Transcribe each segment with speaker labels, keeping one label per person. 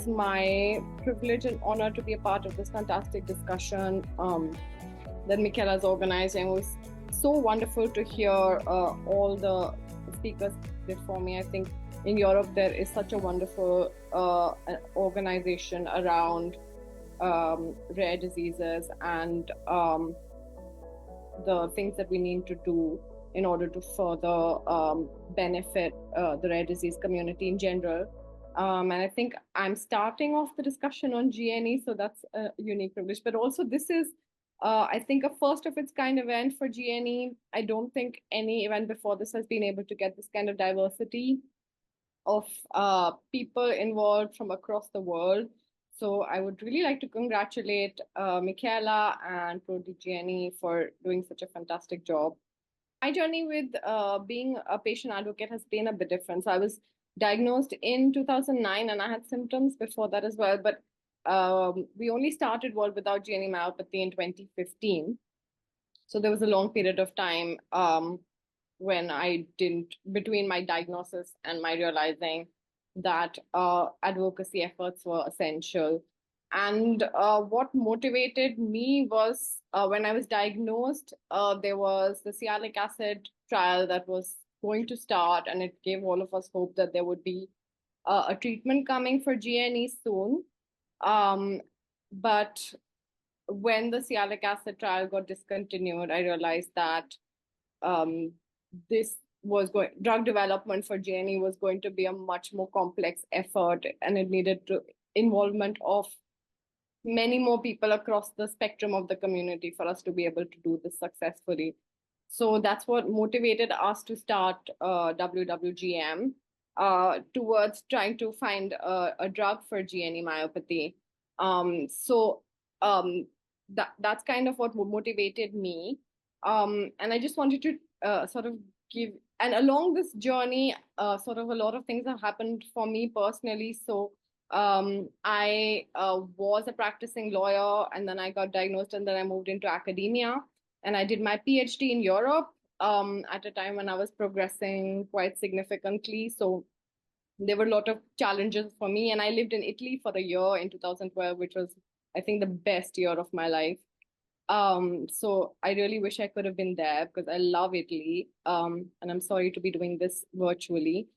Speaker 1: It's my privilege and honor to be a part of this fantastic discussion that Michaela is organizing. It was so wonderful to hear all the speakers before me. I think in Europe there is such a wonderful organization around rare diseases and the things that we need to do in order to further benefit the rare disease community in general. And I think I'm starting off the discussion on GNE, so that's a unique privilege. But also, this is, I think, a first of its kind event for GNE. I don't think any event before this has been able to get this kind of diversity of people involved from across the world. So I would really like to congratulate Michaela and ProGNE for doing such a fantastic job. My journey with being a patient advocate has been a bit different. So I was diagnosed in 2009 and I had symptoms before that as well. But we only started World Without GNE Myopathy in 2015. So there was a long period of time when I didn't, between my diagnosis and my realizing that advocacy efforts were essential. And what motivated me was when I was diagnosed, there was the sialic acid trial that was going to start, and it gave all of us hope that there would be a treatment coming for GNE soon. But when the sialic acid trial got discontinued, I realized that this was going drug development for GNE was going to be a much more complex effort, and it needed to involvement of many more people across the spectrum of the community for us to be able to do this successfully. So that's what motivated us to start WWGM towards trying to find a drug for GNE myopathy. That's kind of what motivated me. And I just wanted to sort of give, and along this journey, sort of a lot of things have happened for me personally. So I was a practicing lawyer, and then I got diagnosed, and then I moved into academia, and I did my PhD in Europe at a time when I was progressing quite significantly. So there were a lot of challenges for me, and I lived in Italy for a year in 2012, which was, I think, the best year of my life. So I really wish I could have been there because I love Italy. And I'm sorry to be doing this virtually.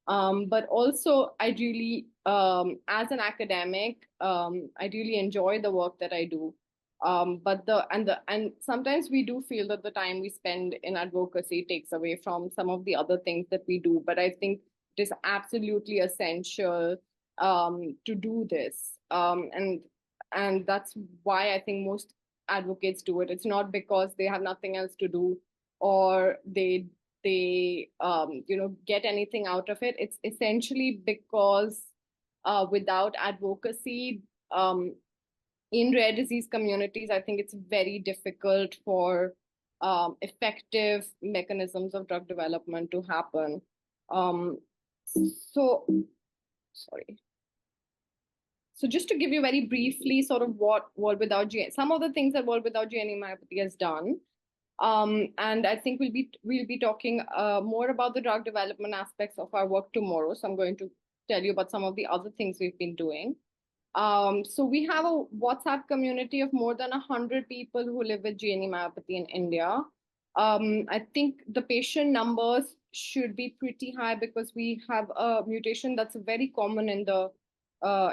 Speaker 1: But also I really, as an academic, I really enjoy the work that I do. And sometimes we do feel that the time we spend in advocacy takes away from some of the other things that we do. But I think it is absolutely essential to do this. And that's why I think most advocates do it. It's not because they have nothing else to do or they get anything out of it. It's essentially because without advocacy in rare disease communities, I think it's very difficult for effective mechanisms of drug development to happen. So just to give you very briefly sort of what World Without GNE, some of the things that World Without GNE Myopathy has done. And I think we'll be talking more about the drug development aspects of our work tomorrow. So I'm going to tell you about some of the other things we've been doing. So we have a WhatsApp community of more than 100 people who live with GNE myopathy in India. I think the patient numbers should be pretty high because we have a mutation that's very common in the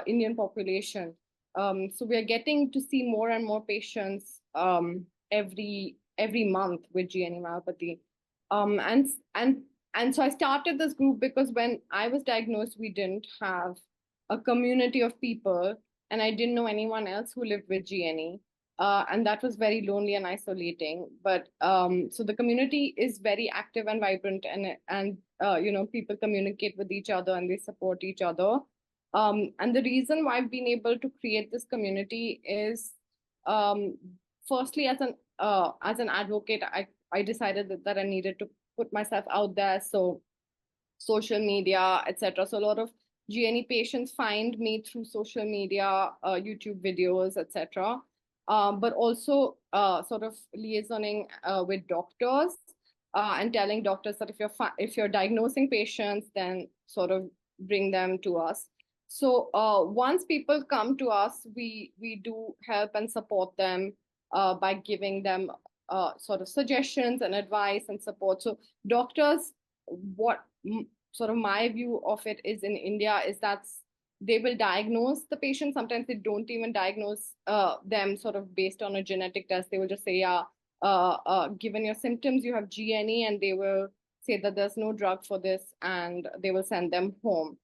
Speaker 1: Indian population. So we are getting to see more and more patients every month with GNE myopathy. And so I started this group because when I was diagnosed, we didn't have a community of people, and I didn't know anyone else who lived with GNE. And that was very lonely and isolating. But so the community is very active and vibrant, and people communicate with each other and they support each other. And the reason why I've been able to create this community is, firstly, as an advocate, I decided that I needed to put myself out there. So social media, etc. So a lot of GNE patients find me through social media, YouTube videos, etc. But also sort of liaisoning with doctors and telling doctors that if you're diagnosing patients, then sort of bring them to us. So once people come to us, we do help and support them by giving them sort of suggestions and advice and support. So doctors, what sort of my view of it is in India is that they will diagnose the patient. Sometimes they don't even diagnose them sort of based on a genetic test. They will just say, yeah, given your symptoms, you have GNE, and they will say that there's no drug for this, and they will send them home.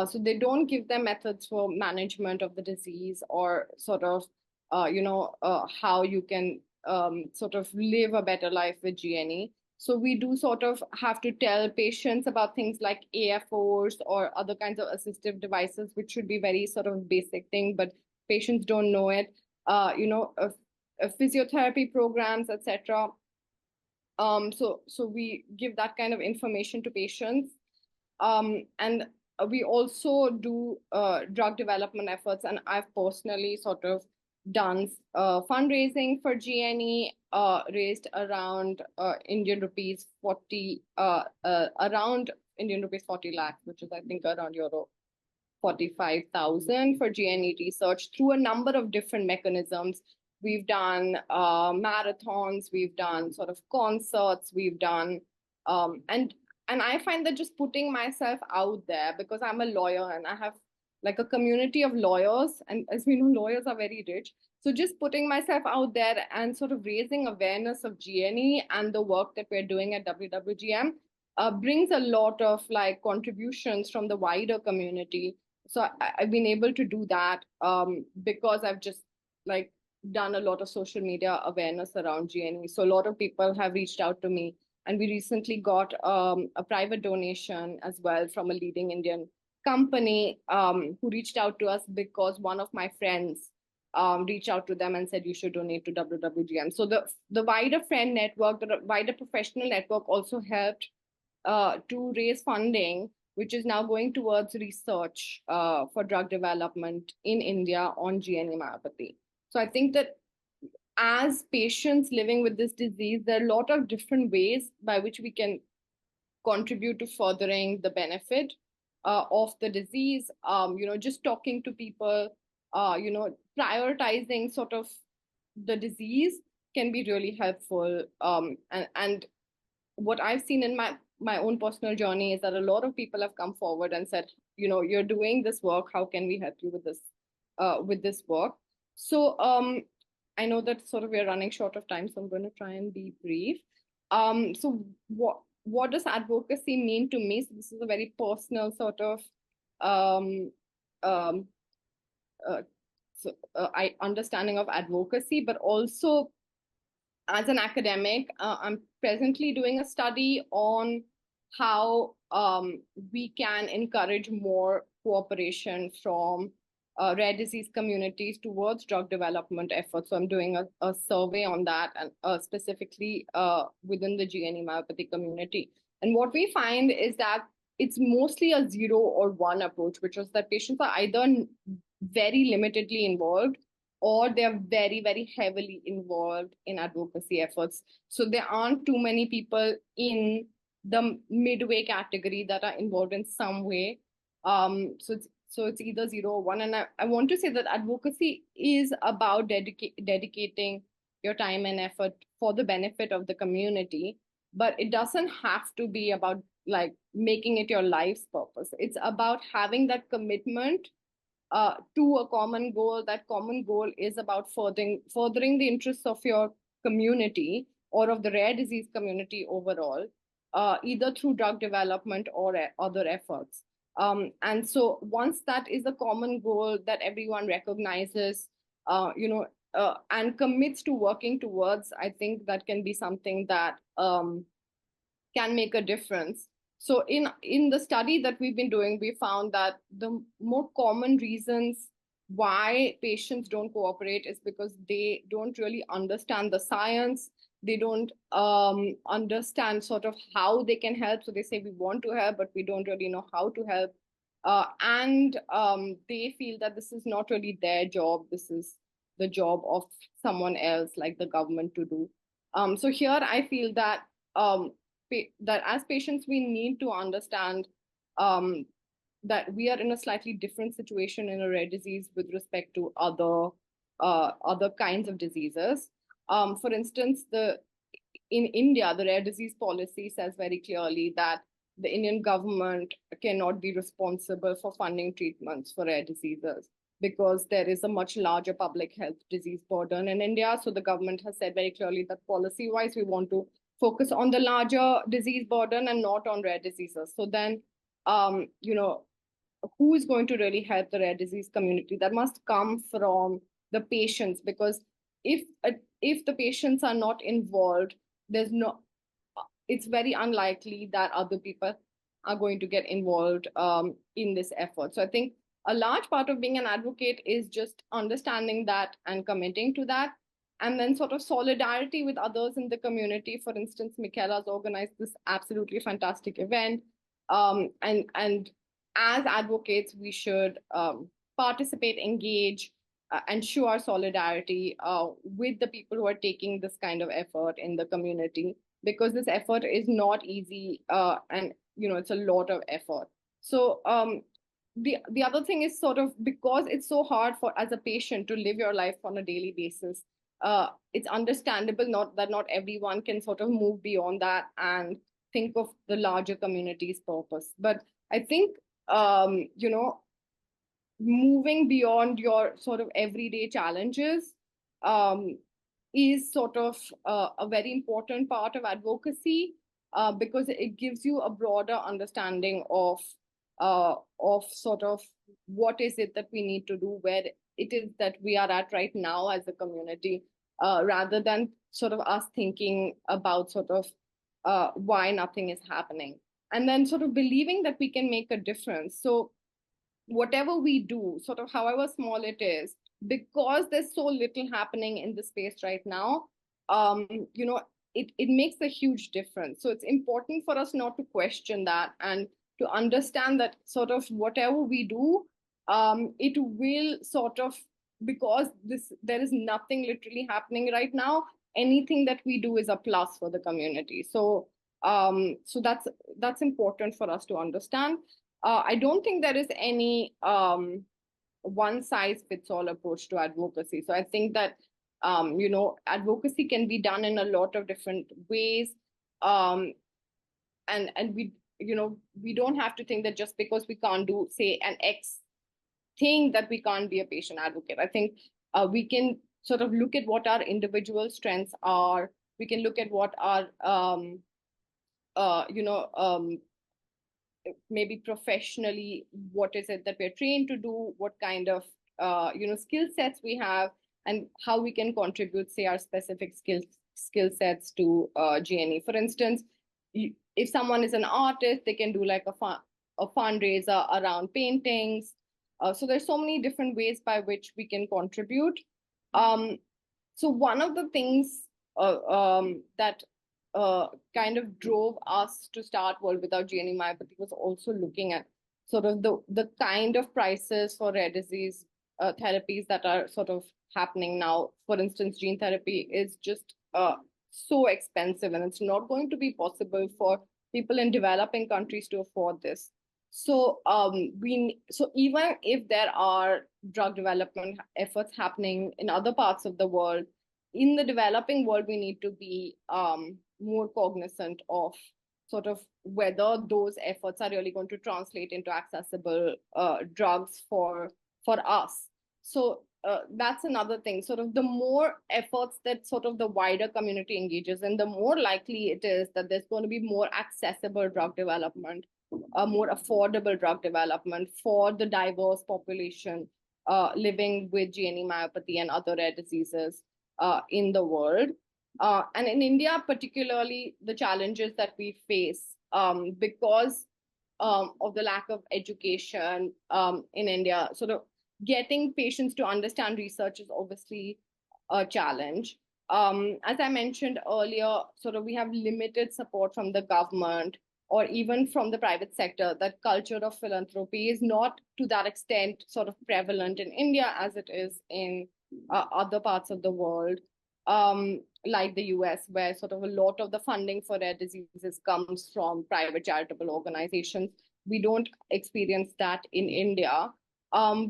Speaker 1: So they don't give them methods for management of the disease or sort of, how you can sort of live a better life with GNE. So we do sort of have to tell patients about things like AFOs or other kinds of assistive devices, which should be very sort of basic thing, but patients don't know it. Physiotherapy programs, etc. So we give that kind of information to patients. And we also do drug development efforts, and I've personally sort of done fundraising for GNE, raised around Indian rupees 40, around Indian rupees 40 lakhs, which is I think around euro 45,000 for GNE research through a number of different mechanisms. We've done marathons, we've done sort of concerts, we've done, and I find that just putting myself out there, because I'm a lawyer and I have like a community of lawyers, and as we know, lawyers are very rich. So just putting myself out there and sort of raising awareness of GNE and the work that we're doing at WWGM brings a lot of like contributions from the wider community. So I've been able to do that because I've just like done a lot of social media awareness around GNE. So a lot of people have reached out to me, and we recently got a private donation as well from a leading Indian company who reached out to us because one of my friends reached out to them and said you should donate to WWGM. So the wider friend network, the wider professional network also helped to raise funding, which is now going towards research for drug development in India on GNE myopathy. So I think that as patients living with this disease, there are a lot of different ways by which we can contribute to furthering the benefit of the disease. Just talking to people, prioritizing sort of the disease can be really helpful. And what I've seen in my own personal journey is that a lot of people have come forward and said, you're doing this work. How can we help you with this work? So I know that sort of we're running short of time, so I'm going to try and be brief. So what does advocacy mean to me? So this is a very personal sort of um, uh, understanding of advocacy, but also as an academic, I'm presently doing a study on how we can encourage more cooperation from rare disease communities towards drug development efforts. So I'm doing a survey on that, and specifically within the GNE myopathy community. And what we find is that it's mostly a 0 or 1 approach, which is that patients are either very limitedly involved or they're very, very heavily involved in advocacy efforts. So there aren't too many people in the midway category that are involved in some way. So it's either 0 or 1. And I want to say that advocacy is about dedicating your time and effort for the benefit of the community, but it doesn't have to be about like making it your life's purpose. It's about having that commitment to a common goal. That common goal is about furthering the interests of your community or of the rare disease community overall, either through drug development or other efforts. And so once that is a common goal that everyone recognizes, and commits to working towards, I think that can be something that can make a difference. So in the study that we've been doing, we found that the more common reasons why patients don't cooperate is because they don't really understand the science. They don't understand sort of how they can help. So they say we want to help, but we don't really know how to help. And they feel that this is not really their job. This is the job of someone else, like the government, to do. So here I feel that as patients, we need to understand um, that we are in a slightly different situation in a rare disease with respect to other kinds of diseases. For instance, in India, the rare disease policy says very clearly that the Indian government cannot be responsible for funding treatments for rare diseases because there is a much larger public health disease burden in India. So the government has said very clearly that policy-wise, we want to focus on the larger disease burden and not on rare diseases. So then, you know, who is going to really help the rare disease community? That must come from the patients, because if the patients are not involved, there's no it's very unlikely that other people are going to get involved in this effort. So I think a large part of being an advocate is just understanding that and committing to that. And then sort of solidarity with others in the community. For instance, Michaela's organized this absolutely fantastic event. And as advocates, we should participate, engage, and show our solidarity with the people who are taking this kind of effort in the community, because this effort is not easy, and it's a lot of effort. So the other thing is sort of, because it's so hard for as a patient to live your life on a daily basis, it's understandable not everyone can sort of move beyond that and think of the larger community's purpose. But I think moving beyond your sort of everyday challenges is sort of a very important part of advocacy, because it gives you a broader understanding of sort of what is it that we need to do, where it is that we are at right now as a community, rather than sort of us thinking about sort of why nothing is happening, and then sort of believing that we can make a difference. So whatever we do, sort of however small it is, because there's so little happening in the space right now, um, you know, it makes a huge difference. So it's important for us not to question that, and to understand that sort of whatever we do, it will sort of, because there is nothing literally happening right now, anything that we do is a plus for the community. So that's important for us to understand. I don't think there is any one size fits all approach to advocacy. So I think that advocacy can be done in a lot of different ways, and we don't have to think that just because we can't do, say, an X thing, that we can't be a patient advocate. I think we can sort of look at what our individual strengths are. We can look at what our maybe professionally, what is it that we're trained to do, what kind of skill sets we have, and how we can contribute, say, our specific skill sets to GNE. For instance, if someone is an artist, they can do like a fundraiser around paintings. So there's so many different ways by which we can contribute. So one of the things that kind of drove us to start World Without GNE Myopathy was also looking at sort of the kind of prices for rare disease therapies that are sort of happening now. For instance, gene therapy is just so expensive, and it's not going to be possible for people in developing countries to afford this. So even if there are drug development efforts happening in other parts of the world, in the developing world, we need to be more cognizant of sort of whether those efforts are really going to translate into accessible drugs for us. So that's another thing. Sort of the more efforts that sort of the wider community engages in, the more likely it is that there's going to be more accessible drug development, more affordable drug development for the diverse population living with GNE myopathy and other rare diseases in the world. And in India, particularly, the challenges that we face because of the lack of education in India, sort of getting patients to understand research is obviously a challenge. As I mentioned earlier, sort of we have limited support from the government or even from the private sector. That culture of philanthropy is not to that extent sort of prevalent in India as it is in other parts of the world, like the US, where sort of a lot of the funding for rare diseases comes from private charitable organizations. We don't experience that in India.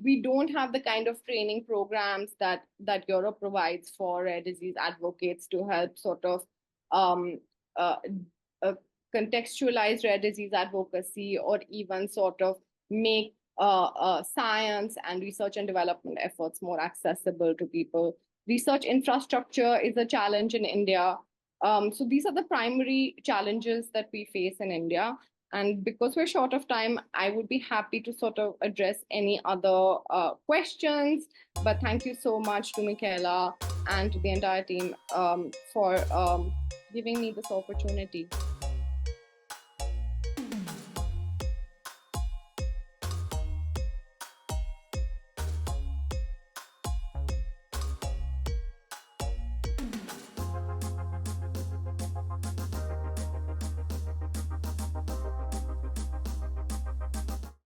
Speaker 1: We don't have the kind of training programs that Europe provides for rare disease advocates to help sort of um, uh, uh, contextualize rare disease advocacy, or even sort of make science and research and development efforts more accessible to people. Research infrastructure is a challenge in India. So these are the primary challenges that we face in India. And because we're short of time, I would be happy to sort of address any other questions. But thank you so much to Michaela and to the entire team for giving me this opportunity.